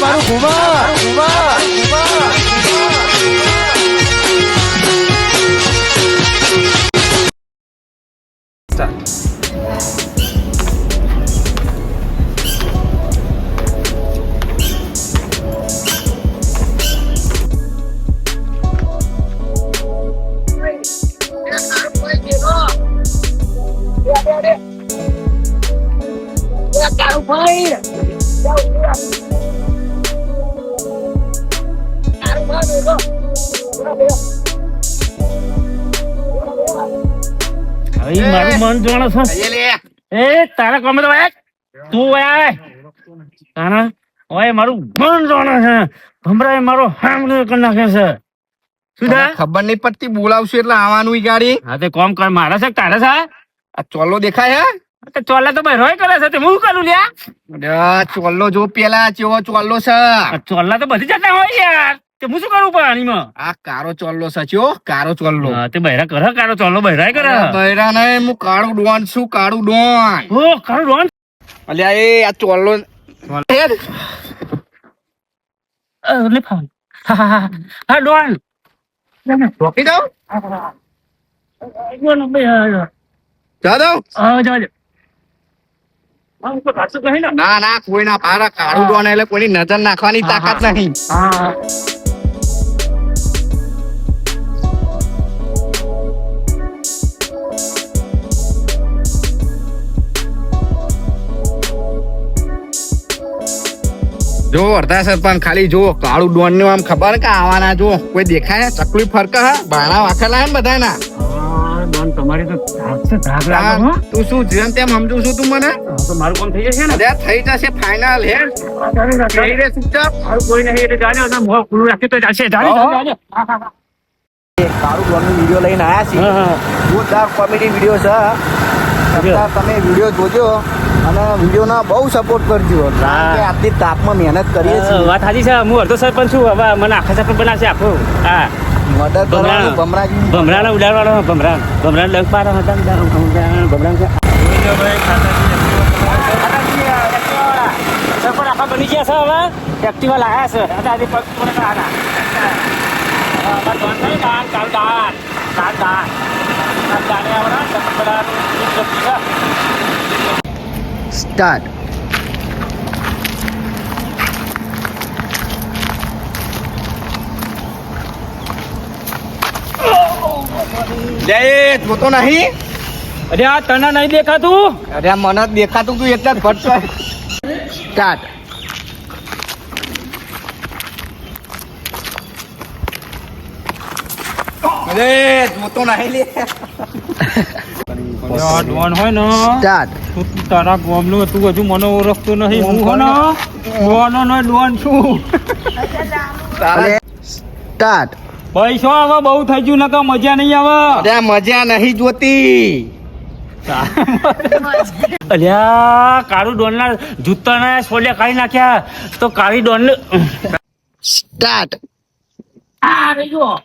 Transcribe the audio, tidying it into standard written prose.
મારું ઘુમા મારું મન જોણો છો એ તારા કોમે તો તું તારા ઓય મારું મન જોણો છે ભમરાએ મારો હામ કરી નાખે છે શું ખબર નહીં પડતી બોલાવશું એટલે આવવાનું ઈ ગાડી. હા તે કોમ કર મારા છે તારે છે આ ચોલ્લો દેખાય તો ચોલા તો બહેરોય કરે છે તે હું કરું લ્યા હે ચોલ્લો જો પેલા ચેવો ચોલ્લો છે. ચોલા તો બધી જાતના હોય યાર તે હું શું કરું પાણીમાં આ કારો ચોલ્લો છે ચો કારો ચોલ્લો. તે બહેરા કરે કારો ચોલો બહેરાય કરે બૈરા ને હું કાળું ડોન છું કાળું ડોન. ઓ કારો ડોન અલ્યા એ આ ચોલ્લો લે ફાન હા ડોન રોકી દઉં ડોન બે જા દઉં. જા ના ના કોઈ ના પારા કાળું ડોન એટલે કોઈની નજર નાખવાની તાકાત નહીં. જો અડધા સરપંચ ખાલી જો કાળું ડોન નું આમ ખબર કે આવવાના જો કોઈ દેખાય ચકલી ફરક હા બાણા વાખેલા ને બધા ના. તમારી તો ધાક લાગે હો. તું શું જેમ તેમ સમજુ છું તું મને તો મારું કામ થઈ જશે ને અરે થઈ જશે ફાઇનલ હે થઈ રે ચૂપચાપ. મારું કોઈ નહીં એટલે જાજો ના મોં ખુલ્લું રાખ્યું તો ચાલશે જાજો કાળું ડોન નો વિડીયો લઈને આયા છીએ. જોરદાર કોમેડી વિડીયો છે. તમે વિડીયો જોજો અને વિડીયો ના બહુ સપોર્ટ કરજો કારણ કે આટલી તાપમાં મહેનત કરીએ છીએ. વાત સાચી છે હું અડધો સરપંચ છું હવે મને આખા સરપંચ બનાવશે આખું હા મદદ કરવાનું ભમરાજી ભમરાને ઉડાડવાનો ભમરાને ડંક મારવાનો સરપંચ આખા બની ગયા છે હવે એક્ટિવા લાયા છે આજે પગ સ્ટાર્ટ. જય જોતો નહીં. અરે આ તને નહીં દેખાતું અરે મને જ દેખાતું તું એટલે જ ભટકો. સ્ટાર્ટ. અરે જોતો નહીં લે. ડોન હોય ને સ્ટાર્ટ. તારા ગામનું તું હજુ મને ઓળખતું નહીં હું હો ને ડોન છું સ્ટાર્ટ. પૈસો હવે બહુ થઈ ગયું નકા મજા નહીં આવે અરે મજા નહીં જોતી. અલ્યા કાળું ડોન ના જૂતા ના સોલિયા કાઢી નાખ્યા તો કાળી ડોન સ્ટાર્ટ. આ રહી ગયો